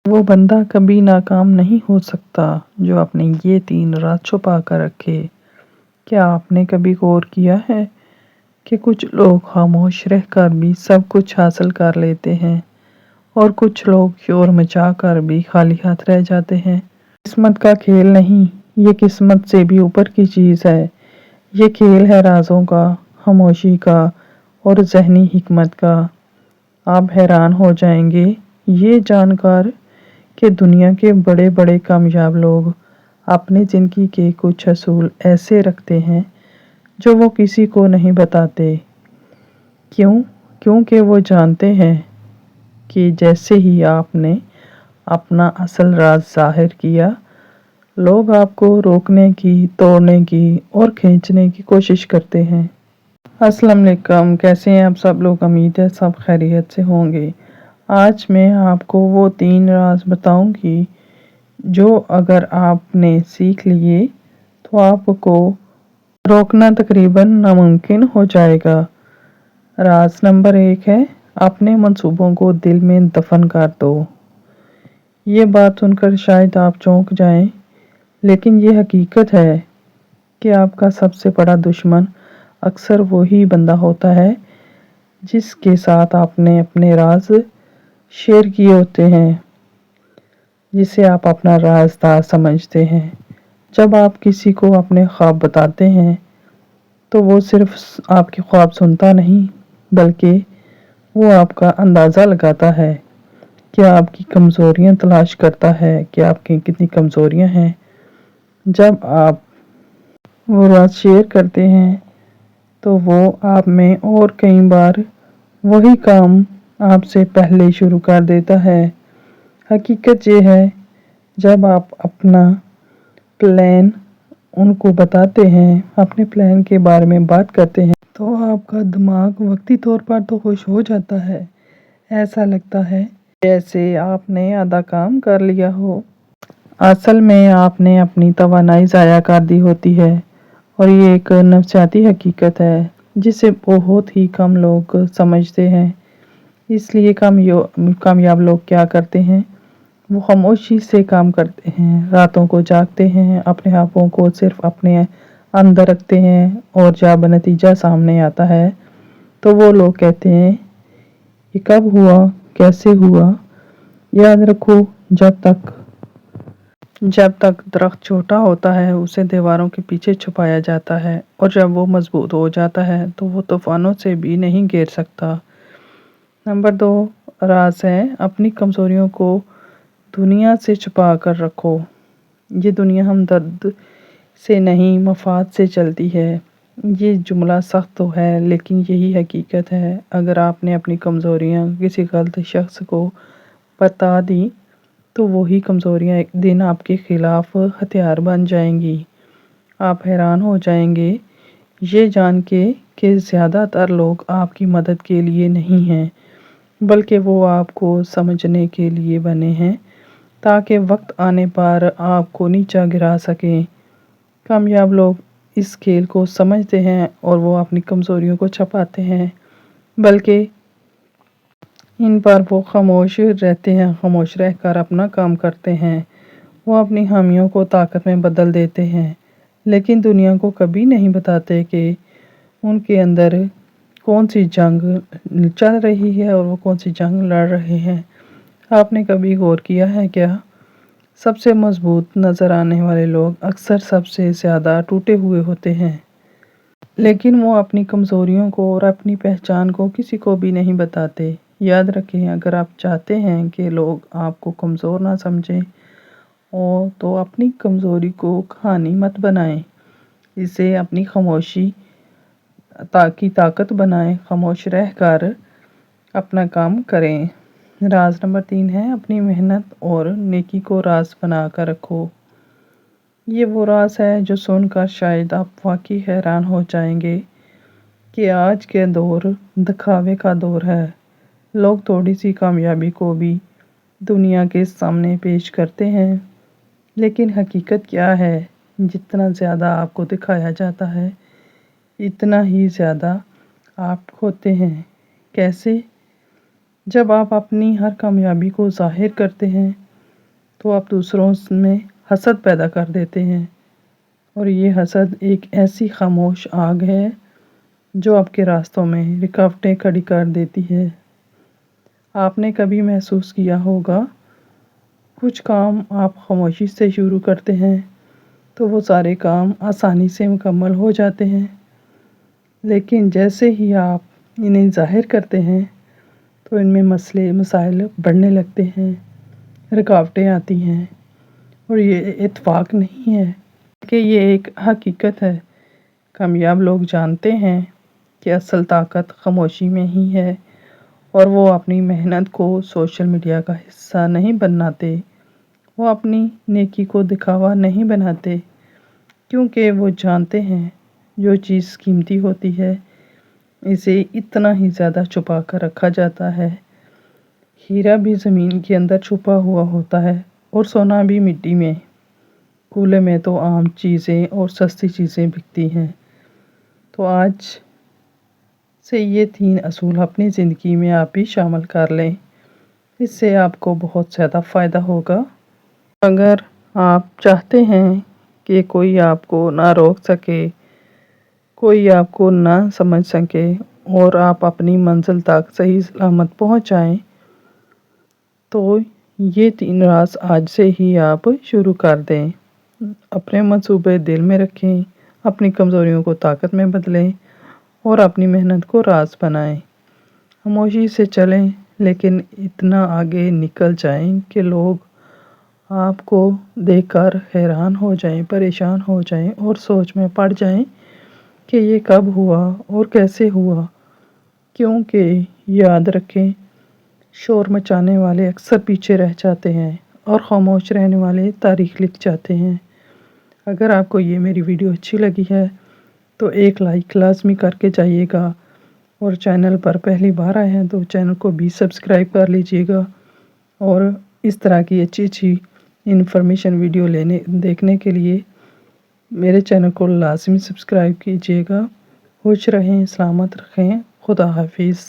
وہ بندہ کبھی ناکام نہیں ہو سکتا جو اپنے یہ 3 راز چھپا کر رکھے۔ کیا آپ نے کبھی غور کیا ہے کہ کچھ لوگ خاموش رہ کر بھی سب کچھ حاصل کر لیتے ہیں اور کچھ لوگ شور مچا کر بھی خالی ہاتھ رہ جاتے ہیں؟ قسمت کا کھیل نہیں، یہ قسمت سے بھی اوپر کی چیز ہے۔ یہ کھیل ہے رازوں کا، خاموشی کا اور ذہنی حکمت کا۔ آپ حیران ہو جائیں گے یہ جان کر کہ دنیا کے بڑے بڑے کامیاب لوگ اپنی زندگی کے کچھ اصول ایسے رکھتے ہیں جو وہ کسی کو نہیں بتاتے۔ کیوں؟ کیونکہ وہ جانتے ہیں کہ جیسے ہی آپ نے اپنا اصل راز ظاہر کیا، لوگ آپ کو روکنے کی، توڑنے کی اور کھینچنے کی کوشش کرتے ہیں۔ السلام علیکم، کیسے ہیں آپ سب لوگ؟ امید ہے سب خیریت سے ہوں گے۔ آج میں آپ کو وہ 3 راز بتاؤں گی جو اگر آپ نے سیکھ لیے تو آپ کو روکنا تقریباً ناممکن ہو جائے گا۔ راز نمبر 1 ہے، اپنے منصوبوں کو دل میں دفن کر دو۔ یہ بات سن کر شاید آپ چونک جائیں، لیکن یہ حقیقت ہے کہ آپ کا سب سے بڑا دشمن اکثر وہی بندہ ہوتا ہے جس کے ساتھ آپ نے اپنے راز شیئر کیے ہوتے ہیں، جسے آپ اپنا رازدار سمجھتے ہیں۔ جب آپ کسی کو اپنے خواب بتاتے ہیں تو وہ صرف آپ کے خواب سنتا نہیں، بلکہ وہ آپ کا اندازہ لگاتا ہے کہ آپ کی کمزوریاں تلاش کرتا ہے کہ آپ کی کتنی کمزوریاں ہیں۔ جب آپ وہ راز شیئر کرتے ہیں تو وہ آپ میں اور کئی بار وہی کام آپ سے پہلے شروع کر دیتا ہے۔ حقیقت یہ ہے، جب آپ اپنا پلان ان کو بتاتے ہیں، اپنے پلان کے بارے میں بات کرتے ہیں، تو آپ کا دماغ وقتی طور پر تو خوش ہو جاتا ہے۔ ایسا لگتا ہے جیسے آپ نے آدھا کام کر لیا ہو۔ اصل میں آپ نے اپنی توانائی ضائع کر دی ہوتی ہے، اور یہ ایک نفسیاتی حقیقت ہے جسے بہت ہی کم لوگ سمجھتے ہیں۔ اس لیے کامیاب لوگ کیا کرتے ہیں؟ وہ خاموشی سے کام کرتے ہیں، راتوں کو جاگتے ہیں، اپنے خوابوں کو صرف اپنے اندر رکھتے ہیں، اور جب نتیجہ سامنے آتا ہے تو وہ لوگ کہتے ہیں یہ کب ہوا، کیسے ہوا؟ یاد رکھو، جب تک درخت چھوٹا ہوتا ہے اسے دیواروں کے پیچھے چھپایا جاتا ہے، اور جب وہ مضبوط ہو جاتا ہے تو وہ طوفانوں سے بھی نہیں گر سکتا۔ نمبر 2 راز ہے، اپنی کمزوریوں کو دنیا سے چھپا کر رکھو۔ یہ دنیا ہمدرد سے نہیں، مفاد سے چلتی ہے۔ یہ جملہ سخت تو ہے، لیکن یہی حقیقت ہے۔ اگر آپ نے اپنی کمزوریاں کسی غلط شخص کو بتا دیں تو وہی کمزوریاں ایک دن آپ کے خلاف ہتھیار بن جائیں گی۔ آپ حیران ہو جائیں گے یہ جان کے کہ زیادہ تر لوگ آپ کی مدد کے لیے نہیں ہیں، بلکہ وہ آپ کو سمجھنے کے لیے بنے ہیں تاکہ وقت آنے پر آپ کو نیچا گرا سکیں۔ کامیاب لوگ اس کھیل کو سمجھتے ہیں اور وہ اپنی کمزوریوں کو چھپاتے ہیں، بلکہ ان پر وہ خاموش رہتے ہیں، خاموش رہ کر اپنا کام کرتے ہیں۔ وہ اپنی خامیوں کو طاقت میں بدل دیتے ہیں، لیکن دنیا کو کبھی نہیں بتاتے کہ ان کے اندر کون سی جنگ چل رہی ہے اور وہ کون سی جنگ لڑ رہے ہیں۔ آپ نے کبھی غور کیا ہے کیا؟ سب سے مضبوط نظر آنے والے لوگ اکثر سب سے زیادہ ٹوٹے ہوئے ہوتے ہیں، لیکن وہ اپنی کمزوریوں کو اور اپنی پہچان کو کسی کو بھی نہیں بتاتے۔ یاد رکھیں، اگر آپ چاہتے ہیں کہ لوگ آپ کو کمزور نہ سمجھیں تو اپنی کمزوری کو کہانی مت بنائیں، اسے اپنی خاموشی کی طاقت بنائیں، خاموش رہ کر اپنا کام کریں۔ راز نمبر 3 ہے، اپنی محنت اور نیکی کو راز بنا کر رکھو۔ یہ وہ راز ہے جو سن کر شاید آپ واقعی حیران ہو جائیں گے کہ آج کے دور دکھاوے کا دور ہے۔ لوگ تھوڑی سی کامیابی کو بھی دنیا کے سامنے پیش کرتے ہیں، لیکن حقیقت کیا ہے؟ جتنا زیادہ آپ کو دکھایا جاتا ہے اتنا ہی زیادہ آپ کھوتے ہیں۔ کیسے؟ جب آپ اپنی ہر کامیابی کو ظاہر کرتے ہیں تو آپ دوسروں میں حسد پیدا کر دیتے ہیں، اور یہ حسد ایک ایسی خاموش آگ ہے جو آپ کے راستوں میں رکاوٹیں کھڑی کر دیتی ہے۔ آپ نے کبھی محسوس کیا ہوگا، کچھ کام آپ خاموشی سے شروع کرتے ہیں تو وہ سارے کام آسانی سے مکمل ہو جاتے ہیں، لیکن جیسے ہی آپ انہیں ظاہر کرتے ہیں تو ان میں مسائل بڑھنے لگتے ہیں، رکاوٹیں آتی ہیں، اور یہ اتفاق نہیں ہے کہ یہ ایک حقیقت ہے۔ کامیاب لوگ جانتے ہیں کہ اصل طاقت خاموشی میں ہی ہے، اور وہ اپنی محنت کو سوشل میڈیا کا حصہ نہیں بناتے، وہ اپنی نیکی کو دکھاوا نہیں بناتے، کیونکہ وہ جانتے ہیں جو چیز قیمتی ہوتی ہے اسے اتنا ہی زیادہ چھپا کر رکھا جاتا ہے۔ ہیرا بھی زمین کے اندر چھپا ہوا ہوتا ہے، اور سونا بھی مٹی میں۔ کھلے میں تو عام چیزیں اور سستی چیزیں بکتی ہیں۔ تو آج سے یہ 3 اصول اپنی زندگی میں آپ بھی شامل کر لیں، اس سے آپ کو بہت زیادہ فائدہ ہوگا۔ اگر آپ چاہتے ہیں کہ کوئی آپ کو نہ روک سکے، کوئی آپ کو نہ سمجھ سکے، اور آپ اپنی منزل تک صحیح سلامت پہنچ جائیں، تو یہ 3 راز آج سے ہی آپ شروع کر دیں۔ اپنے منصوبے دل میں رکھیں، اپنی کمزوریوں کو طاقت میں بدلیں، اور اپنی محنت کو راز بنائیں۔ خاموشی سے چلیں، لیکن اتنا آگے نکل جائیں کہ لوگ آپ کو دیکھ کر حیران ہو جائیں، پریشان ہو جائیں، اور سوچ میں پڑ جائیں کہ یہ کب ہوا اور کیسے ہوا۔ کیونکہ یاد رکھیں، شور مچانے والے اکثر پیچھے رہ جاتے ہیں، اور خاموش رہنے والے تاریخ لکھ جاتے ہیں۔ اگر آپ کو یہ میری ویڈیو اچھی لگی ہے تو ایک لائک لازمی کر کے جائیے گا، اور چینل پر پہلی بار آئے ہیں تو چینل کو بھی سبسکرائب کر لیجیے گا، اور اس طرح کی اچھی انفارمیشن ویڈیو دیکھنے کے لیے میرے چینل کو لازمی سبسکرائب کیجیے گا۔ خوش رہیں، سلامت رکھیں، خدا حافظ۔